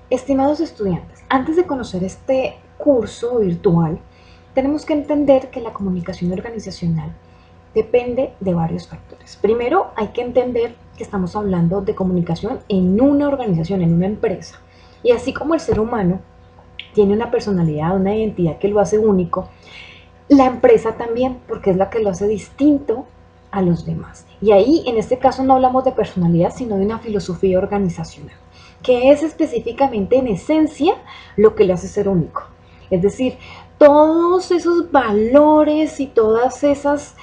Estimados estudiantes, antes de conocer este curso virtual, tenemos que entender que la comunicación organizacional depende de varios factores. Primero, hay que entender que estamos hablando de comunicación en una organización, en una empresa. Y así como el ser humano tiene una personalidad, una identidad que lo hace único, la empresa también, porque es la que lo hace distinto a los demás. Y ahí, en este caso, no hablamos de personalidad, sino de una filosofía organizacional, que es específicamente en esencia lo que lo hace ser único. Es decir, todos esos valores y todas esas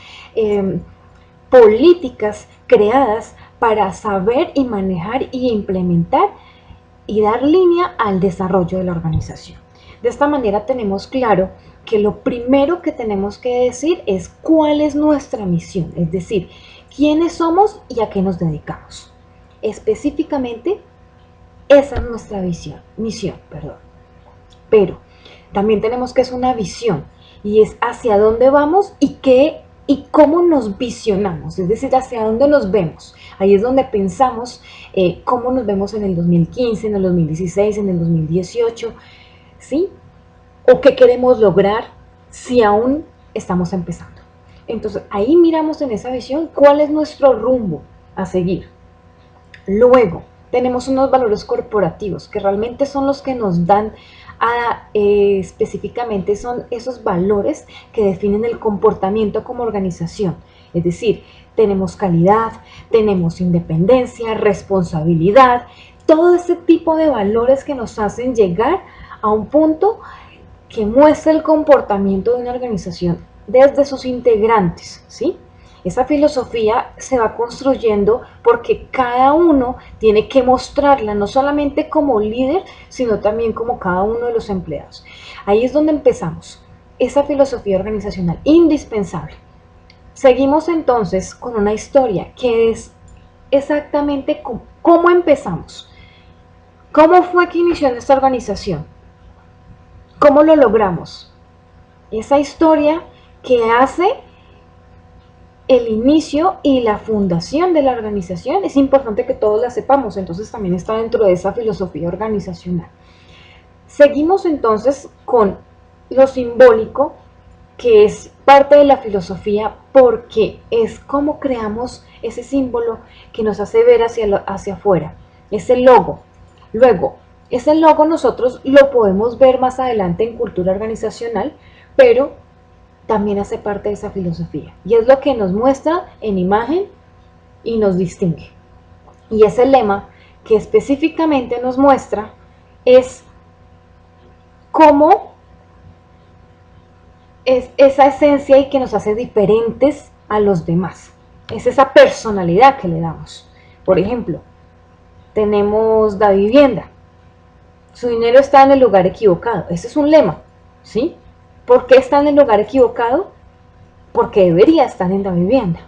políticas creadas para saber y manejar y implementar y dar línea al desarrollo de la organización. De esta manera tenemos claro que lo primero que tenemos que decir es cuál es nuestra misión, es decir, quiénes somos y a qué nos dedicamos. Específicamente, esa es nuestra misión. Pero también tenemos que es una visión y es hacia dónde vamos y cómo nos visionamos, es decir, hacia dónde nos vemos. Ahí es donde pensamos cómo nos vemos en el 2015, en el 2016, en el 2018, ¿sí? O qué queremos lograr si aún estamos empezando. Entonces, ahí miramos en esa visión cuál es nuestro rumbo a seguir. Luego, tenemos unos valores corporativos que realmente son los que nos dan específicamente son esos valores que definen el comportamiento como organización. Es decir, tenemos calidad, tenemos independencia, responsabilidad, todo ese tipo de valores que nos hacen llegar a un punto que muestra el comportamiento de una organización desde sus integrantes, ¿sí? Esa filosofía se va construyendo porque cada uno tiene que mostrarla, no solamente como líder, sino también como cada uno de los empleados. Ahí es donde empezamos. Esa filosofía organizacional, indispensable. Seguimos entonces con una historia que es exactamente cómo empezamos. ¿Cómo fue que inició esta organización? ¿Cómo lo logramos? Esa historia que hace el inicio y la fundación de la organización es importante que todos la sepamos, entonces también está dentro de esa filosofía organizacional. Seguimos entonces con lo simbólico, que es parte de la filosofía porque es como creamos ese símbolo que nos hace ver hacia afuera, ese logo. Luego, ese logo nosotros lo podemos ver más adelante en cultura organizacional, pero también hace parte de esa filosofía y es lo que nos muestra en imagen y nos distingue. Y ese lema que específicamente nos muestra es cómo es esa esencia y que nos hace diferentes a los demás. Es esa personalidad que le damos. Por ejemplo, tenemos Davivienda. Su dinero está en el lugar equivocado. Ese es un lema, ¿sí? ¿Por qué está en el lugar equivocado? Porque debería estar en Davivienda,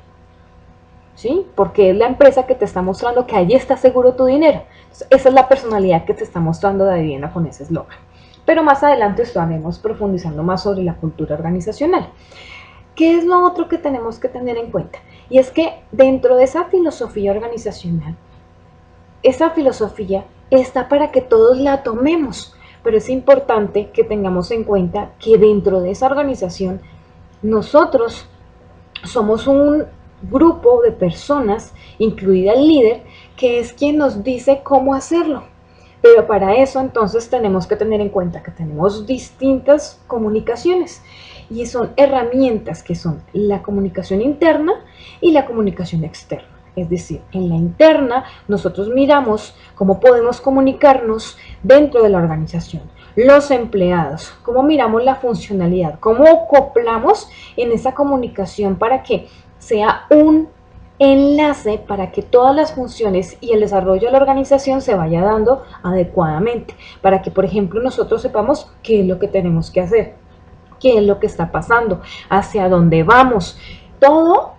¿sí? Porque es la empresa que te está mostrando que allí está seguro tu dinero. Entonces, esa es la personalidad que te está mostrando Davivienda con ese eslogan. Pero más adelante estaremos profundizando más sobre la cultura organizacional. ¿Qué es lo otro que tenemos que tener en cuenta? Y es que dentro de esa filosofía organizacional, esa filosofía está para que todos la tomemos, pero es importante que tengamos en cuenta que dentro de esa organización nosotros somos un grupo de personas, incluida el líder, que es quien nos dice cómo hacerlo. Pero para eso entonces tenemos que tener en cuenta que tenemos distintas comunicaciones y son herramientas que son la comunicación interna y la comunicación externa. Es decir, en la interna nosotros miramos cómo podemos comunicarnos dentro de la organización. Los empleados, cómo miramos la funcionalidad, cómo acoplamos en esa comunicación para que sea un enlace para que todas las funciones y el desarrollo de la organización se vaya dando adecuadamente, para que, por ejemplo, nosotros sepamos qué es lo que tenemos que hacer, qué es lo que está pasando, hacia dónde vamos. Todo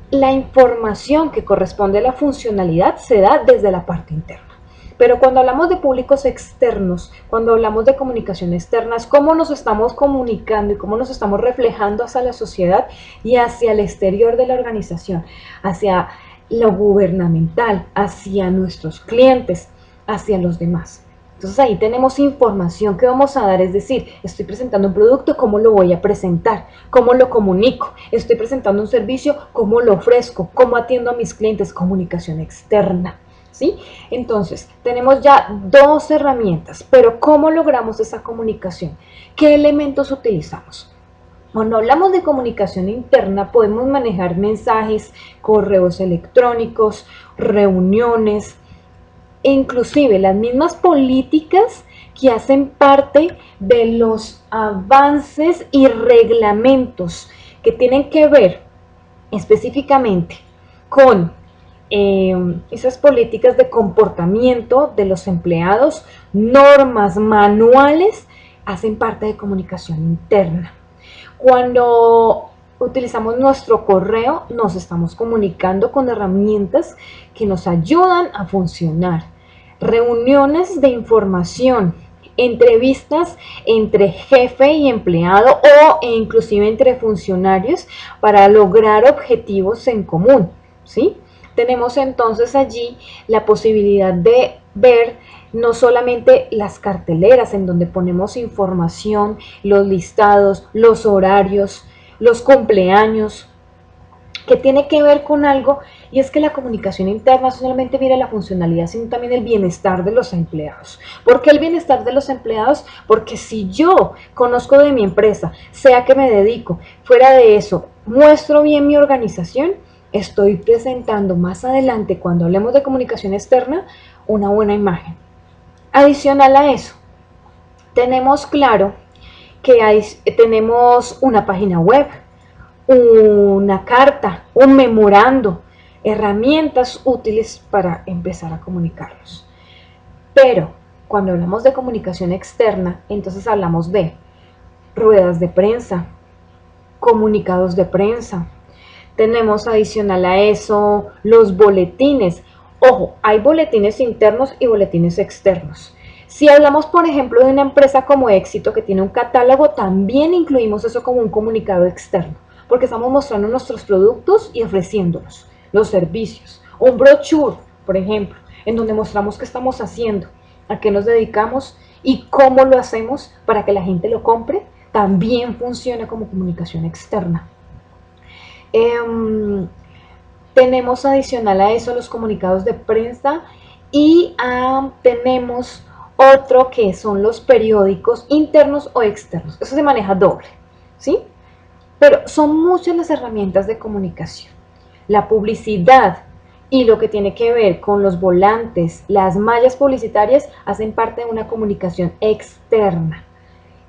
la información que corresponde a la funcionalidad se da desde la parte interna. Pero cuando hablamos de públicos externos, cuando hablamos de comunicación externa, es cómo nos estamos comunicando y cómo nos estamos reflejando hacia la sociedad y hacia el exterior de la organización, hacia lo gubernamental, hacia nuestros clientes, hacia los demás. Entonces ahí tenemos información que vamos a dar, es decir, estoy presentando un producto, ¿cómo lo voy a presentar? ¿Cómo lo comunico? Estoy presentando un servicio, ¿cómo lo ofrezco? ¿Cómo atiendo a mis clientes? Comunicación externa. ¿Sí? Entonces, tenemos ya dos herramientas, pero ¿cómo logramos esa comunicación? ¿Qué elementos utilizamos? Cuando hablamos de comunicación interna, podemos manejar mensajes, correos electrónicos, reuniones, e inclusive las mismas políticas que hacen parte de los avances y reglamentos que tienen que ver específicamente con esas políticas de comportamiento de los empleados, normas, manuales, hacen parte de comunicación interna. Cuando utilizamos nuestro correo, nos estamos comunicando con herramientas que nos ayudan a funcionar. Reuniones de información, entrevistas entre jefe y empleado e inclusive entre funcionarios para lograr objetivos en común, ¿sí? Tenemos entonces allí la posibilidad de ver no solamente las carteleras en donde ponemos información, los listados, los horarios, los cumpleaños, que tiene que ver con algo, y es que la comunicación interna no solamente mira la funcionalidad, sino también el bienestar de los empleados. ¿Por qué el bienestar de los empleados? Porque si yo conozco de mi empresa, sea que me dedico, fuera de eso, muestro bien mi organización, estoy presentando más adelante, cuando hablemos de comunicación externa, una buena imagen. Adicional a eso, tenemos claro que tenemos una página web, una carta, un memorando, herramientas útiles para empezar a comunicarlos. Pero cuando hablamos de comunicación externa, entonces hablamos de ruedas de prensa, comunicados de prensa. Tenemos adicional a eso los boletines. Ojo, hay boletines internos y boletines externos. Si hablamos, por ejemplo, de una empresa como Éxito que tiene un catálogo, también incluimos eso como un comunicado externo, porque estamos mostrando nuestros productos y ofreciéndolos, los servicios. Un brochure, por ejemplo, en donde mostramos qué estamos haciendo, a qué nos dedicamos y cómo lo hacemos para que la gente lo compre, también funciona como comunicación externa. Tenemos adicional a eso los comunicados de prensa y tenemos otro que son los periódicos internos o externos. Eso se maneja doble, ¿sí? Pero son muchas las herramientas de comunicación. La publicidad y lo que tiene que ver con los volantes, las mallas publicitarias, hacen parte de una comunicación externa.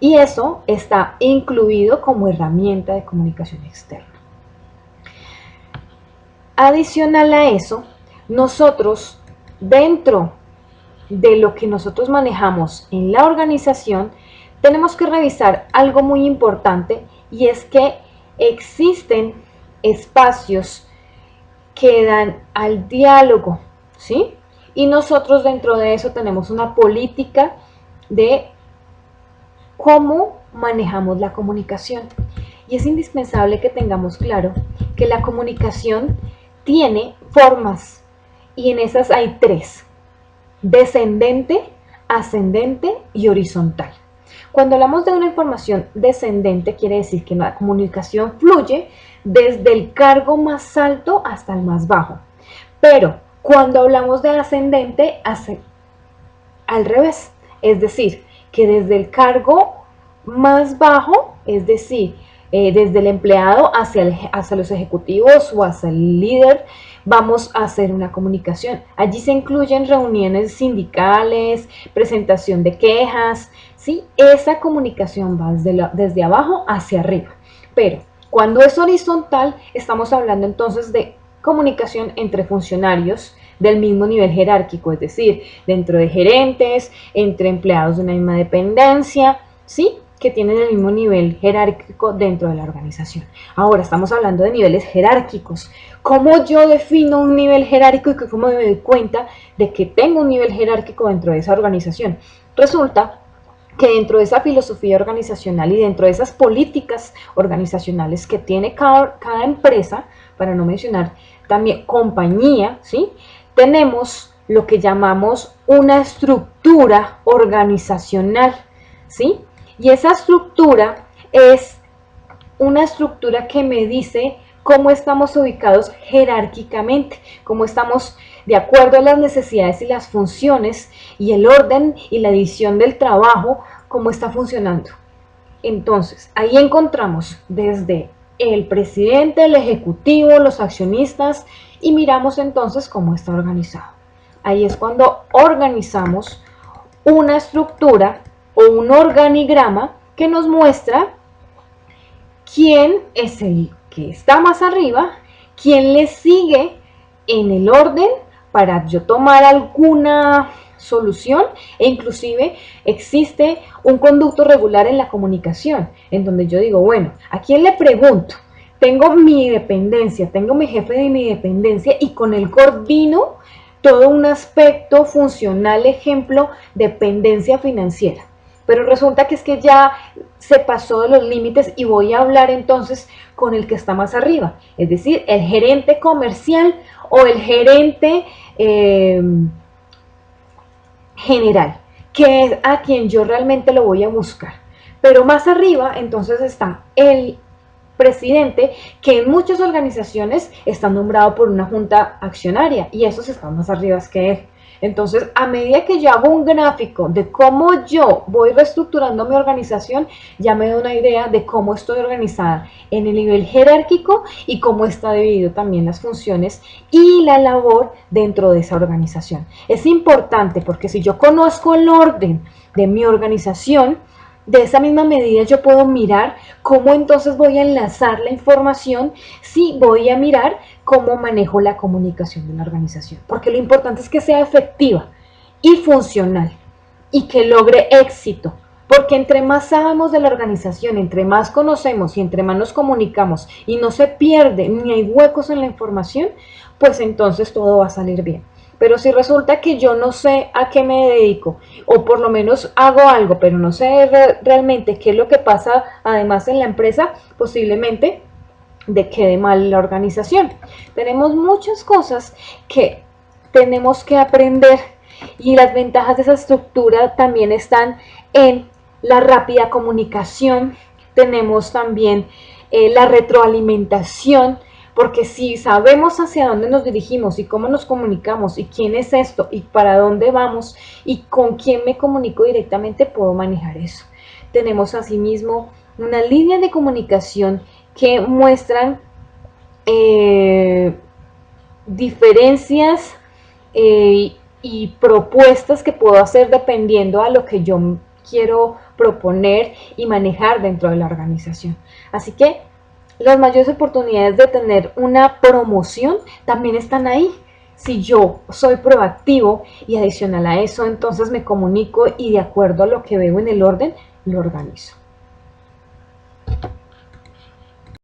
Y eso está incluido como herramienta de comunicación externa. Adicional a eso, nosotros, dentro de lo que nosotros manejamos en la organización, tenemos que revisar algo muy importante, y es que existen espacios que dan al diálogo, ¿sí? Y nosotros dentro de eso tenemos una política de cómo manejamos la comunicación. Y es indispensable que tengamos claro que la comunicación tiene formas, y en esas hay tres: descendente, ascendente y horizontal. Cuando hablamos de una información descendente, quiere decir que la comunicación fluye desde el cargo más alto hasta el más bajo. Pero cuando hablamos de ascendente, hace al revés, es decir, que desde el cargo más bajo, es decir, desde el empleado hacia los ejecutivos o hacia el líder, vamos a hacer una comunicación. Allí se incluyen reuniones sindicales, presentación de quejas, ¿sí? Esa comunicación va desde abajo hacia arriba. Pero cuando es horizontal, estamos hablando entonces de comunicación entre funcionarios del mismo nivel jerárquico, es decir, dentro de gerentes, entre empleados de una misma dependencia, ¿sí?, que tienen el mismo nivel jerárquico dentro de la organización. Ahora estamos hablando de niveles jerárquicos. ¿Cómo yo defino un nivel jerárquico y cómo me doy cuenta de que tengo un nivel jerárquico dentro de esa organización? Resulta que dentro de esa filosofía organizacional y dentro de esas políticas organizacionales que tiene cada empresa, para no mencionar también compañía, ¿sí?, tenemos lo que llamamos una estructura organizacional, ¿sí? Y esa estructura es una estructura que me dice cómo estamos ubicados jerárquicamente, cómo estamos de acuerdo a las necesidades y las funciones y el orden y la división del trabajo, cómo está funcionando. Entonces, ahí encontramos desde el presidente, el ejecutivo, los accionistas y miramos entonces cómo está organizado. Ahí es cuando organizamos una estructura o un organigrama que nos muestra quién es el que está más arriba, quién le sigue en el orden para yo tomar alguna solución, e inclusive existe un conducto regular en la comunicación, en donde yo digo, bueno, ¿a quién le pregunto? Tengo mi dependencia, tengo mi jefe de mi dependencia y con él coordino todo un aspecto funcional, ejemplo, dependencia financiera. Pero resulta que es que ya se pasó de los límites y voy a hablar entonces con el que está más arriba, es decir, el gerente comercial o el gerente general, que es a quien yo realmente lo voy a buscar. Pero más arriba entonces está el presidente, que en muchas organizaciones está nombrado por una junta accionaria y esos están más arriba que él. Entonces, a medida que yo hago un gráfico de cómo yo voy reestructurando mi organización, ya me doy una idea de cómo estoy organizada en el nivel jerárquico y cómo está dividido también las funciones y la labor dentro de esa organización. Es importante porque si yo conozco el orden de mi organización, de esa misma medida yo puedo mirar cómo entonces voy a enlazar la información, si voy a mirar cómo manejo la comunicación de la organización. Porque lo importante es que sea efectiva y funcional y que logre éxito. Porque entre más sabemos de la organización, entre más conocemos y entre más nos comunicamos y no se pierde ni hay huecos en la información, pues entonces todo va a salir bien. Pero si resulta que yo no sé a qué me dedico, o por lo menos hago algo, pero no sé realmente qué es lo que pasa además en la empresa, posiblemente de quede mal la organización. Tenemos muchas cosas que tenemos que aprender y las ventajas de esa estructura también están en la rápida comunicación, tenemos también la retroalimentación, porque si sabemos hacia dónde nos dirigimos y cómo nos comunicamos y quién es esto y para dónde vamos y con quién me comunico directamente, puedo manejar eso. Tenemos asimismo una línea de comunicación que muestran diferencias y propuestas que puedo hacer dependiendo a lo que yo quiero proponer y manejar dentro de la organización. Así que las mayores oportunidades de tener una promoción también están ahí. Si yo soy proactivo y adicional a eso, entonces me comunico y de acuerdo a lo que veo en el orden, lo organizo.